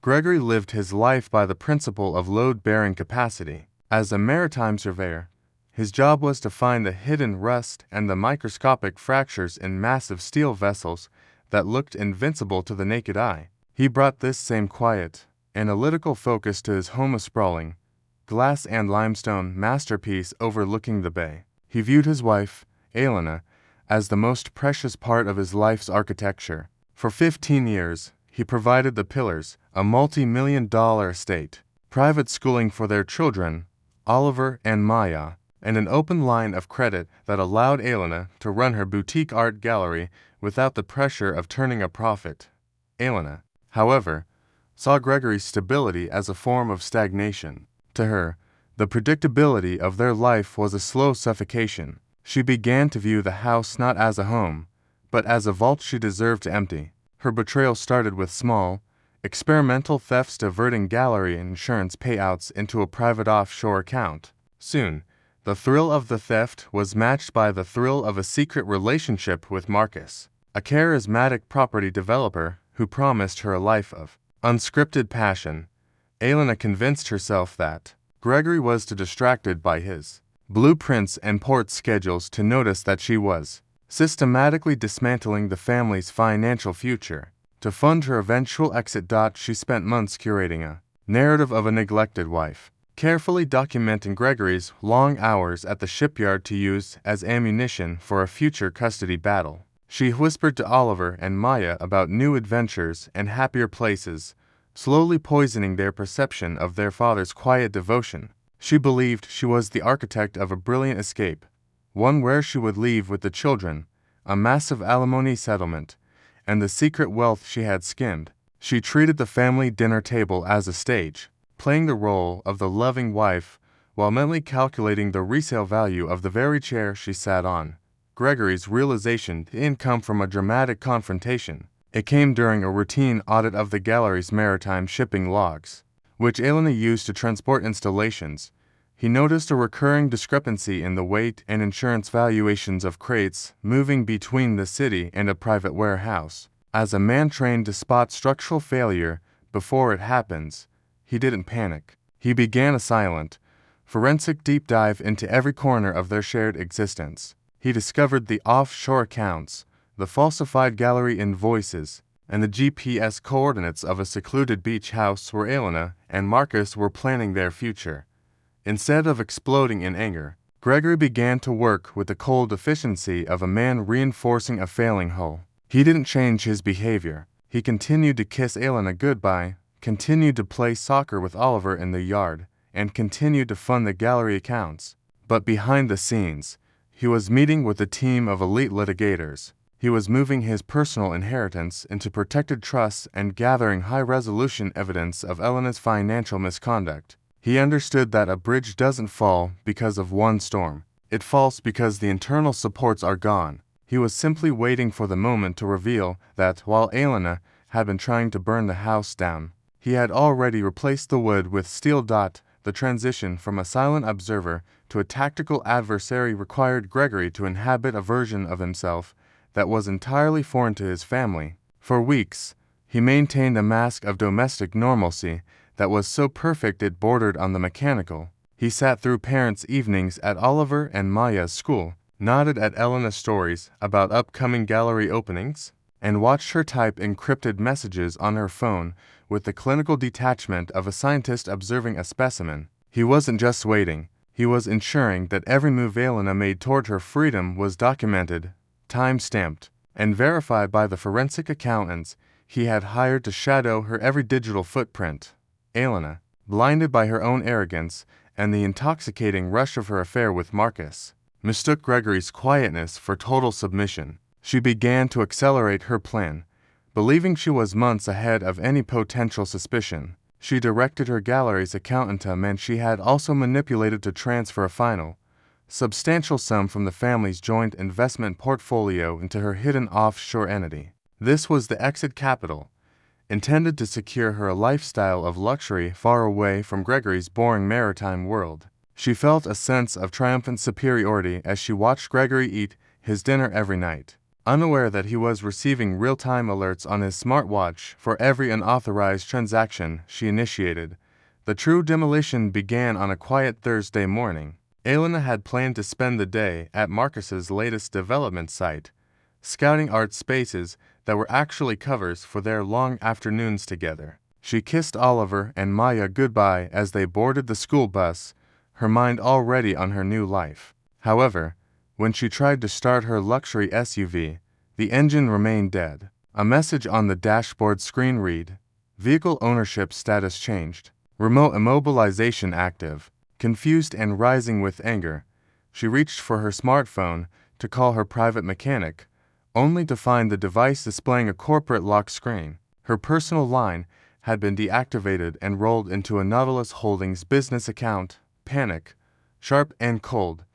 Gregory lived his life by the principle of load-bearing capacity. As a maritime surveyor, his job was to find the hidden rust and the microscopic fractures in massive steel vessels that looked invincible to the naked eye. He brought this same quiet, analytical focus to his home, a sprawling, glass and limestone masterpiece overlooking the bay. He viewed his wife, Elena, as the most precious part of his life's architecture. For 15 years, he provided the pillars, a multi-million-dollar estate, private schooling for their children, Oliver and Maya, and an open line of credit that allowed Elena to run her boutique art gallery without the pressure of turning a profit. Elena, however, saw Gregory's stability as a form of stagnation. To her, the predictability of their life was a slow suffocation. She began to view the house not as a home, but as a vault she deserved to empty. Her betrayal started with small, experimental thefts, diverting gallery insurance payouts into a private offshore account. Soon, the thrill of the theft was matched by the thrill of a secret relationship with Marcus, a charismatic property developer who promised her a life of unscripted passion. Elena convinced herself that Gregory was too distracted by his blueprints and port schedules to notice that she was systematically dismantling the family's financial future. To fund her eventual exit, she spent months curating a narrative of a neglected wife, carefully documenting Gregory's long hours at the shipyard to use as ammunition for a future custody battle. She whispered to Oliver and Maya about new adventures and happier places, slowly poisoning their perception of their father's quiet devotion. She believed she was the architect of a brilliant escape, one where she would leave with the children a massive alimony settlement and the secret wealth she had skimmed. She treated the family dinner table as a stage, playing the role of the loving wife while mentally calculating the resale value of the very chair she sat on. Gregory's realization didn't come from a dramatic confrontation. It came during a routine audit of the gallery's maritime shipping logs, which Elena used to transport installations. He noticed a recurring discrepancy in the weight and insurance valuations of crates moving between the city and a private warehouse. As a man trained to spot structural failure before it happens, he didn't panic. He began a silent, forensic deep dive into every corner of their shared existence. He discovered the offshore accounts, the falsified gallery invoices, and the GPS coordinates of a secluded beach house where Elena and Marcus were planning their future. Instead of exploding in anger, Gregory began to work with the cold efficiency of a man reinforcing a failing hull. He didn't change his behavior. He continued to kiss Elena goodbye, continued to play soccer with Oliver in the yard, and continued to fund the gallery accounts. But behind the scenes, he was meeting with a team of elite litigators. He was moving his personal inheritance into protected trusts and gathering high-resolution evidence of Elena's financial misconduct. He understood that a bridge doesn't fall because of one storm. It falls because the internal supports are gone. He was simply waiting for the moment to reveal that while Elena had been trying to burn the house down, he had already replaced the wood with steel. The transition from a silent observer to a tactical adversary required Gregory to inhabit a version of himself that was entirely foreign to his family. For weeks, he maintained a mask of domestic normalcy that was so perfect it bordered on the mechanical. He sat through parents' evenings at Oliver and Maya's school, nodded at Elena's stories about upcoming gallery openings, and watched her type encrypted messages on her phone with the clinical detachment of a scientist observing a specimen. He wasn't just waiting, he was ensuring that every move Elena made toward her freedom was documented, time-stamped, and verified by the forensic accountants he had hired to shadow her every digital footprint. Elena, blinded by her own arrogance and the intoxicating rush of her affair with Marcus, mistook Gregory's quietness for total submission. She began to accelerate her plan, believing she was months ahead of any potential suspicion. She directed her gallery's accountant to a man she had also manipulated to transfer a final, substantial sum from the family's joint investment portfolio into her hidden offshore entity. This was the exit capital, intended to secure her a lifestyle of luxury far away from Gregory's boring maritime world. She felt a sense of triumphant superiority as she watched Gregory eat his dinner every night. Unaware that he was receiving real-time alerts on his smartwatch for every unauthorized transaction she initiated, the true demolition began on a quiet Thursday morning. Elena had planned to spend the day at Marcus's latest development site, scouting art spaces that were actually covers for their long afternoons together. She kissed Oliver and Maya goodbye as they boarded the school bus, her mind already on her new life. However, when she tried to start her luxury SUV, the engine remained dead. A message on the dashboard screen read, "Vehicle ownership status changed. Remote immobilization active." Confused and rising with anger, she reached for her smartphone to call her private mechanic, only to find the device displaying a corporate lock screen. Her personal line had been deactivated and rolled into a Nautilus Holdings business account. Panic, sharp and cold,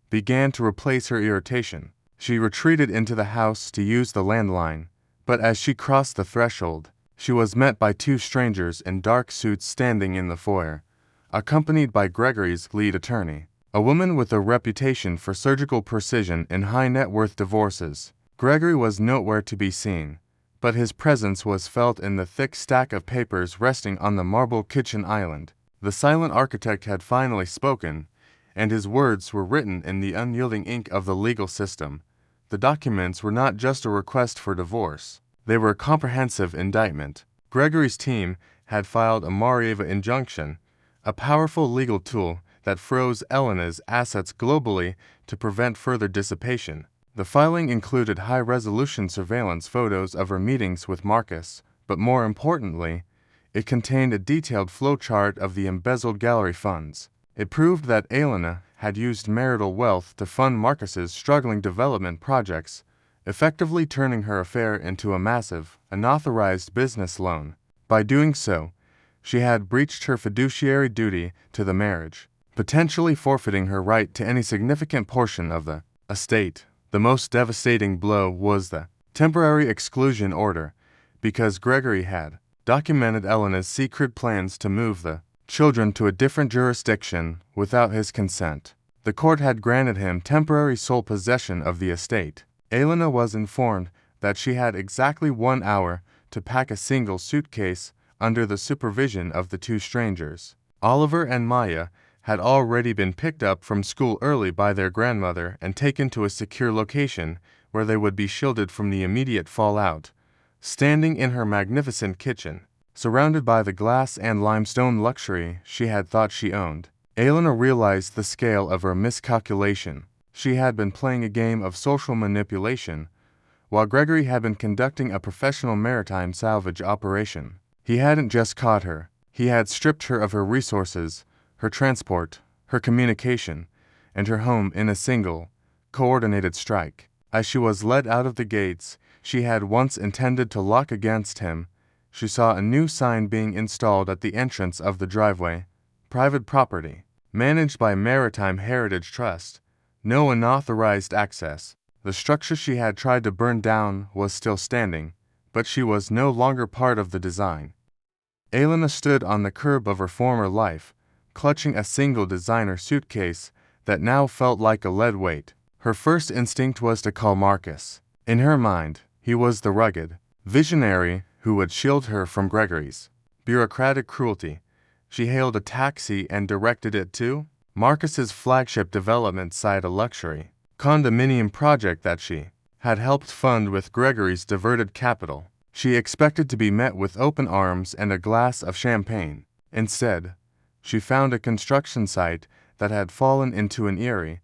began to replace her irritation. She retreated into the house to use the landline, but as she crossed the threshold, she was met by two strangers in dark suits standing in the foyer, accompanied by Gregory's lead attorney, a woman with a reputation for surgical precision in high-net-worth divorces. Gregory was nowhere to be seen, but his presence was felt in the thick stack of papers resting on the marble kitchen island. The silent architect had finally spoken, and his words were written in the unyielding ink of the legal system. The documents were not just a request for divorce. They were a comprehensive indictment. Gregory's team had filed a Marieva injunction, a powerful legal tool that froze Elena's assets globally to prevent further dissipation. The filing included high-resolution surveillance photos of her meetings with Marcus, but more importantly, it contained a detailed flowchart of the embezzled gallery funds. It proved that Elena had used marital wealth to fund Marcus's struggling development projects, effectively turning her affair into a massive, unauthorized business loan. By doing so, she had breached her fiduciary duty to the marriage, potentially forfeiting her right to any significant portion of the estate. The most devastating blow was the temporary exclusion order, because Gregory had documented Elena's secret plans to move the children to a different jurisdiction without his consent. The court had granted him temporary sole possession of the estate. Elena was informed that she had exactly 1 hour to pack a single suitcase under the supervision of the two strangers. Oliver and Maya had already been picked up from school early by their grandmother and taken to a secure location where they would be shielded from the immediate fallout. Standing in her magnificent kitchen, surrounded by the glass and limestone luxury she had thought she owned, Elena realized the scale of her miscalculation. She had been playing a game of social manipulation, while Gregory had been conducting a professional maritime salvage operation. He hadn't just caught her, he had stripped her of her resources, her transport, her communication, and her home in a single, coordinated strike. As she was led out of the gates she had once intended to lock against him, she saw a new sign being installed at the entrance of the driveway. Private property, managed by Maritime Heritage Trust. No unauthorized access. The structure she had tried to burn down was still standing, but she was no longer part of the design. Elena stood on the curb of her former life, clutching a single designer suitcase that now felt like a lead weight. Her first instinct was to call Marcus. In her mind, he was the rugged visionary who would shield her from Gregory's bureaucratic cruelty. She hailed a taxi and directed it to Marcus's flagship development site, a luxury condominium project that she had helped fund with Gregory's diverted capital. She expected to be met with open arms and a glass of champagne. Instead, she found a construction site that had fallen into an eerie,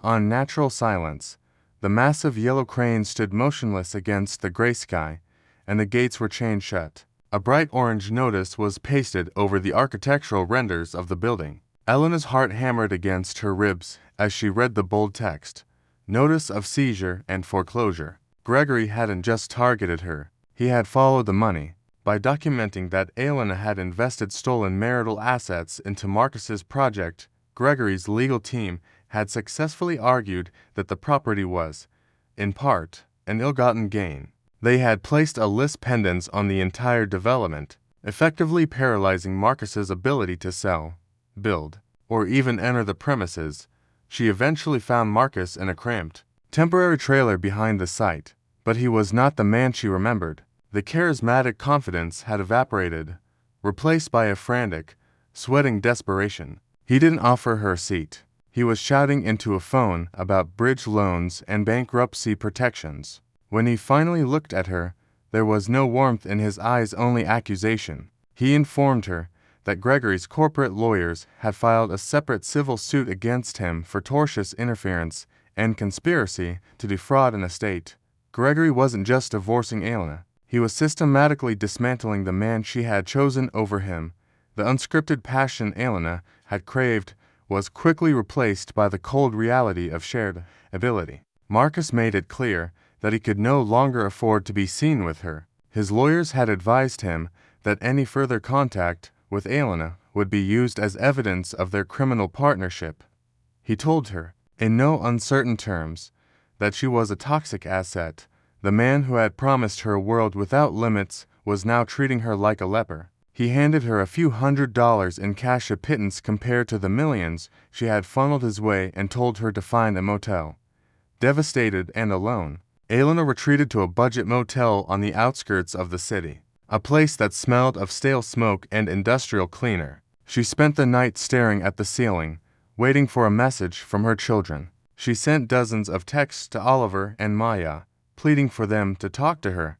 unnatural silence. The massive yellow crane stood motionless against the gray sky, and the gates were chained shut. A bright orange notice was pasted over the architectural renders of the building. Elena's heart hammered against her ribs as she read the bold text. Notice of seizure and foreclosure. Gregory hadn't just targeted her, he had followed the money. By documenting that Elena had invested stolen marital assets into Marcus's project, Gregory's legal team had successfully argued that the property was, in part, an ill-gotten gain. They had placed a lis pendens on the entire development, effectively paralyzing Marcus's ability to sell, build, or even enter the premises. She eventually found Marcus in a cramped, temporary trailer behind the site. But he was not the man she remembered. The charismatic confidence had evaporated, replaced by a frantic, sweating desperation. He didn't offer her a seat. He was shouting into a phone about bridge loans and bankruptcy protections. When he finally looked at her, there was no warmth in his eyes, only accusation. He informed her that Gregory's corporate lawyers had filed a separate civil suit against him for tortious interference and conspiracy to defraud an estate. Gregory wasn't just divorcing Elena. He was systematically dismantling the man she had chosen over him. The unscripted passion Elena had craved was quickly replaced by the cold reality of shared ability. Marcus made it clear that he could no longer afford to be seen with her. His lawyers had advised him that any further contact with Elena would be used as evidence of their criminal partnership. He told her, in no uncertain terms, that she was a toxic asset. The man who had promised her a world without limits was now treating her like a leper. He handed her a few $100s in cash, a pittance compared to the millions she had funneled his way, and told her to find a motel. Devastated and alone, Elena retreated to a budget motel on the outskirts of the city, a place that smelled of stale smoke and industrial cleaner. She spent the night staring at the ceiling, waiting for a message from her children. She sent dozens of texts to Oliver and Maya, pleading for them to talk to her,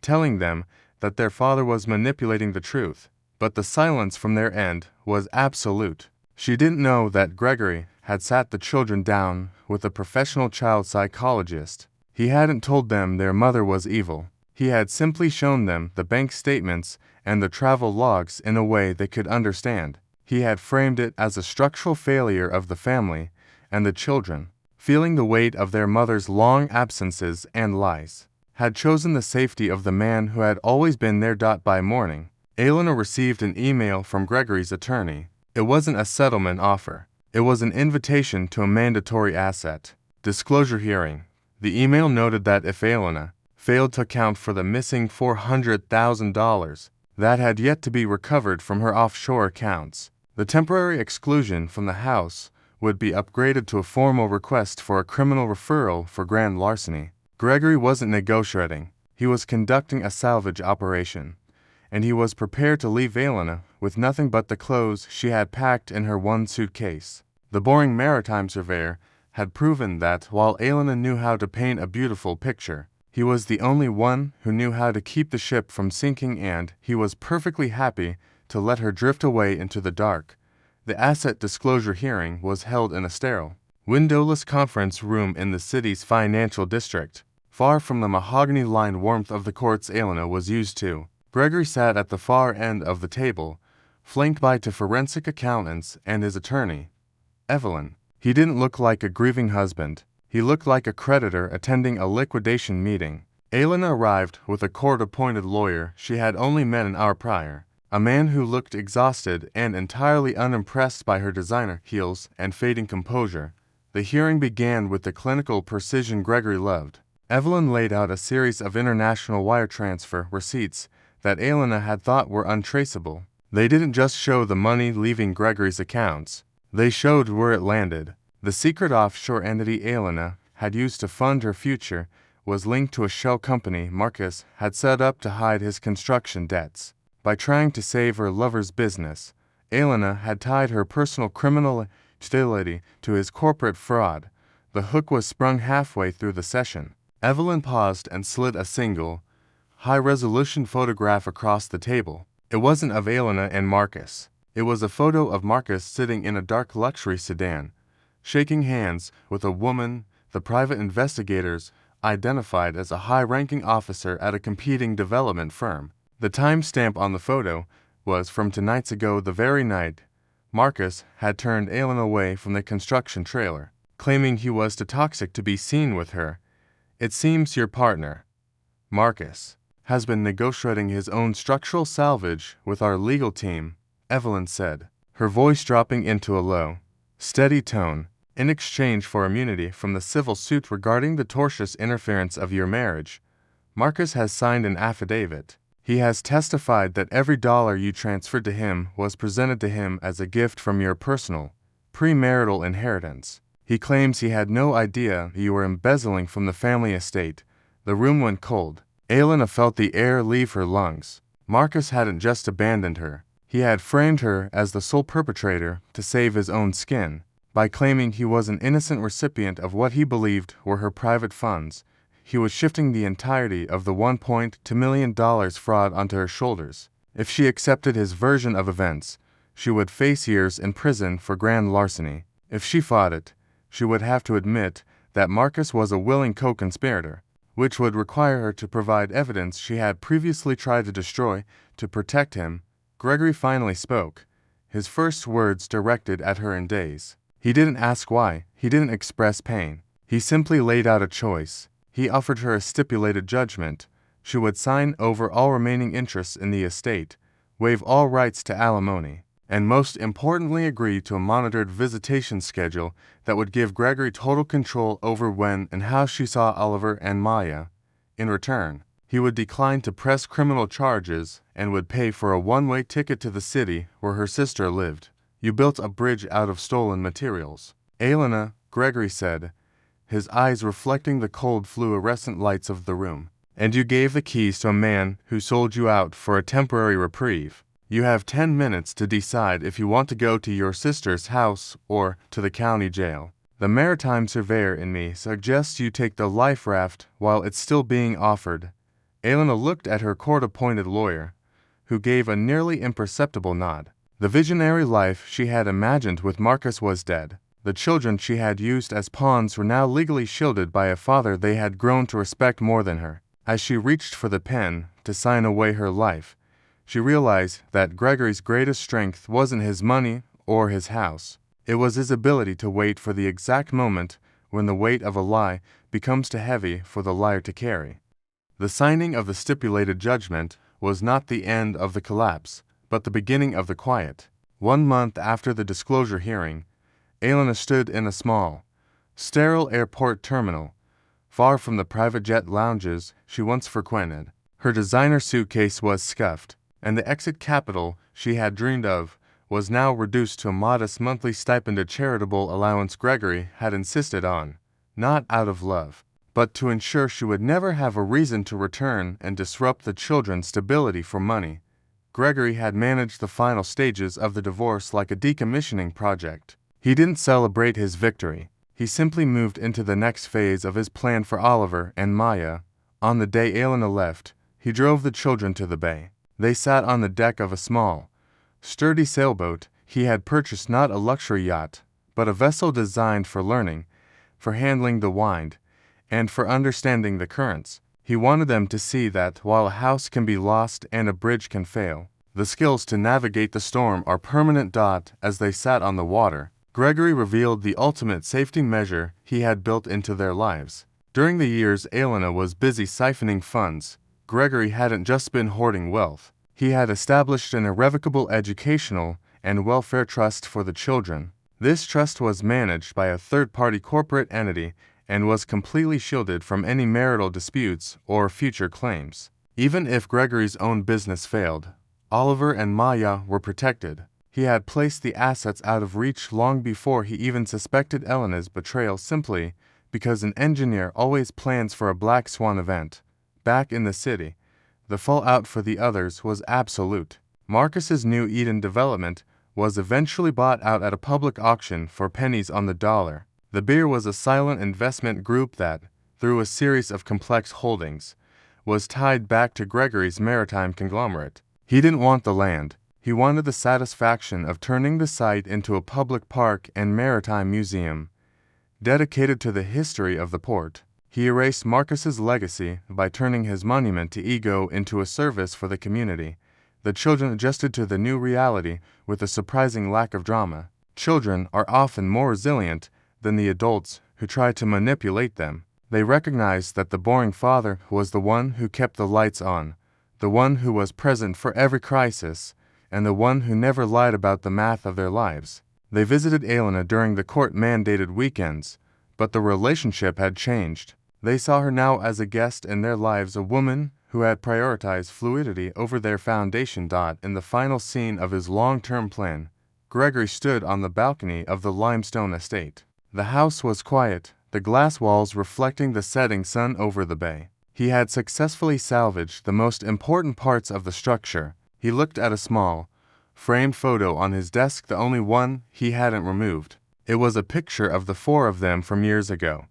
telling them that their father was manipulating the truth. But the silence from their end was absolute. She didn't know that Gregory had sat the children down with a professional child psychologist. He hadn't told them their mother was evil. He had simply shown them the bank statements and the travel logs in a way they could understand. He had framed it as a structural failure of the family, and the children, feeling the weight of their mother's long absences and lies, had chosen the safety of the man who had always been there. By morning, Elena received an email from Gregory's attorney. It wasn't a settlement offer. It was an invitation to a mandatory asset disclosure hearing. The email noted that if Elena failed to account for the missing $400,000 that had yet to be recovered from her offshore accounts, the temporary exclusion from the house would be upgraded to a formal request for a criminal referral for grand larceny. Gregory wasn't negotiating. He was conducting a salvage operation, and he was prepared to leave Elena with nothing but the clothes she had packed in her one suitcase. The boring maritime surveyor had proven that while Elena knew how to paint a beautiful picture, he was the only one who knew how to keep the ship from sinking, and he was perfectly happy to let her drift away into the dark. The asset disclosure hearing was held in a sterile, windowless conference room in the city's financial district, far from the mahogany-lined warmth of the courts Elena was used to. Gregory sat at the far end of the table, flanked by two forensic accountants and his attorney, Evelyn. He didn't look like a grieving husband. He looked like a creditor attending a liquidation meeting. Elena arrived with a court-appointed lawyer she had only met an hour prior, a man who looked exhausted and entirely unimpressed by her designer heels and fading composure. The hearing began with the clinical precision Gregory loved. Evelyn laid out a series of international wire transfer receipts that Elena had thought were untraceable. They didn't just show the money leaving Gregory's accounts. They showed where it landed. The secret offshore entity Elena had used to fund her future was linked to a shell company Marcus had set up to hide his construction debts. By trying to save her lover's business, Elena had tied her personal criminal fidelity to his corporate fraud. The hook was sprung halfway through the session. Evelyn paused and slid a single, high-resolution photograph across the table. It wasn't of Elena and Marcus. It was a photo of Marcus sitting in a dark luxury sedan, shaking hands with a woman the private investigators identified as a high-ranking officer at a competing development firm. The timestamp on the photo was from 2 nights ago, the very night Marcus had turned Elena away from the construction trailer, claiming he was too toxic to be seen with her. It seems your partner, Marcus, has been negotiating his own structural salvage with our legal team, Evelyn said, her voice dropping into a low, steady tone. In exchange for immunity from the civil suit regarding the tortious interference of your marriage, Marcus has signed an affidavit. He has testified that every dollar you transferred to him was presented to him as a gift from your personal, premarital inheritance. He claims he had no idea you were embezzling from the family estate, The room went cold. Elena felt the air leave her lungs. Marcus hadn't just abandoned her. He had framed her as the sole perpetrator to save his own skin. By claiming he was an innocent recipient of what he believed were her private funds, he was shifting the entirety of the $1.2 million fraud onto her shoulders. If she accepted his version of events, she would face years in prison for grand larceny. If she fought it, she would have to admit that Marcus was a willing co-conspirator, which would require her to provide evidence she had previously tried to destroy to protect him. Gregory finally spoke, his first words directed at her in days. He didn't ask why, he didn't express pain. He simply laid out a choice. He offered her a stipulated judgment. She would sign over all remaining interests in the estate, waive all rights to alimony, and most importantly agree to a monitored visitation schedule that would give Gregory total control over when and how she saw Oliver and Maya. In return, he would decline to press criminal charges and would pay for a one-way ticket to the city where her sister lived. You built a bridge out of stolen materials. Elena, Gregory said, his eyes reflecting the cold fluorescent lights of the room. And you gave the keys to a man who sold you out for a temporary reprieve. You have 10 minutes to decide if you want to go to your sister's house or to the county jail. The maritime surveyor in me suggests you take the life raft while it's still being offered. Elena looked at her court-appointed lawyer, who gave a nearly imperceptible nod. The visionary life she had imagined with Marcus was dead. The children she had used as pawns were now legally shielded by a father they had grown to respect more than her. As she reached for the pen to sign away her life, she realized that Gregory's greatest strength wasn't his money or his house. It was his ability to wait for the exact moment when the weight of a lie becomes too heavy for the liar to carry. The signing of the stipulated judgment was not the end of the collapse, but the beginning of the quiet. 1 month after the disclosure hearing, Elena stood in a small, sterile airport terminal, far from the private jet lounges she once frequented. Her designer suitcase was scuffed, and the exit capital she had dreamed of was now reduced to a modest monthly stipend, a charitable allowance Gregory had insisted on, not out of love, but to ensure she would never have a reason to return and disrupt the children's stability for money. Gregory had managed the final stages of the divorce like a decommissioning project. He didn't celebrate his victory. He simply moved into the next phase of his plan for Oliver and Maya. On the day Elena left, he drove the children to the bay. They sat on the deck of a small, sturdy sailboat he had purchased, not a luxury yacht, but a vessel designed for learning, for handling the wind, and for understanding the currents. He wanted them to see that while a house can be lost and a bridge can fail, the skills to navigate the storm are permanent. As they sat on the water, Gregory revealed the ultimate safety measure he had built into their lives. During the years Elena was busy siphoning funds, Gregory hadn't just been hoarding wealth. He had established an irrevocable educational and welfare trust for the children. This trust was managed by a third-party corporate entity and was completely shielded from any marital disputes or future claims. Even if Gregory's own business failed, Oliver and Maya were protected. He had placed the assets out of reach long before he even suspected Elena's betrayal, simply because an engineer always plans for a black swan event. Back in the city, the fallout for the others was absolute. Marcus's New Eden development was eventually bought out at a public auction for pennies on the dollar. The Beer was a silent investment group that, through a series of complex holdings, was tied back to Gregory's maritime conglomerate. He didn't want the land. He wanted the satisfaction of turning the site into a public park and maritime museum, dedicated to the history of the port. He erased Marcus's legacy by turning his monument to ego into a service for the community. The children adjusted to the new reality with a surprising lack of drama. Children are often more resilient than the adults who try to manipulate them. They recognized that the boring father was the one who kept the lights on, the one who was present for every crisis, and the one who never lied about the math of their lives. They visited Elena during the court-mandated weekends, but the relationship had changed. They saw her now as a guest in their lives, a woman who had prioritized fluidity over their foundation. In the final scene of his long-term plan, Gregory stood on the balcony of the limestone estate. The house was quiet, the glass walls reflecting the setting sun over the bay. He had successfully salvaged the most important parts of the structure. He looked at a small, framed photo on his desk, the only one he hadn't removed. It was a picture of the four of them from years ago,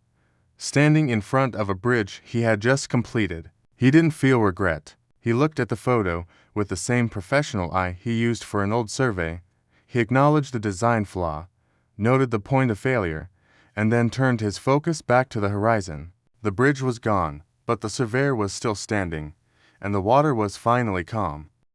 standing in front of a bridge he had just completed. He didn't feel regret. He looked at the photo with the same professional eye he used for an old survey. He acknowledged the design flaw, noted the point of failure, and then turned his focus back to the horizon. The bridge was gone, but the surveyor was still standing, and the water was finally calm.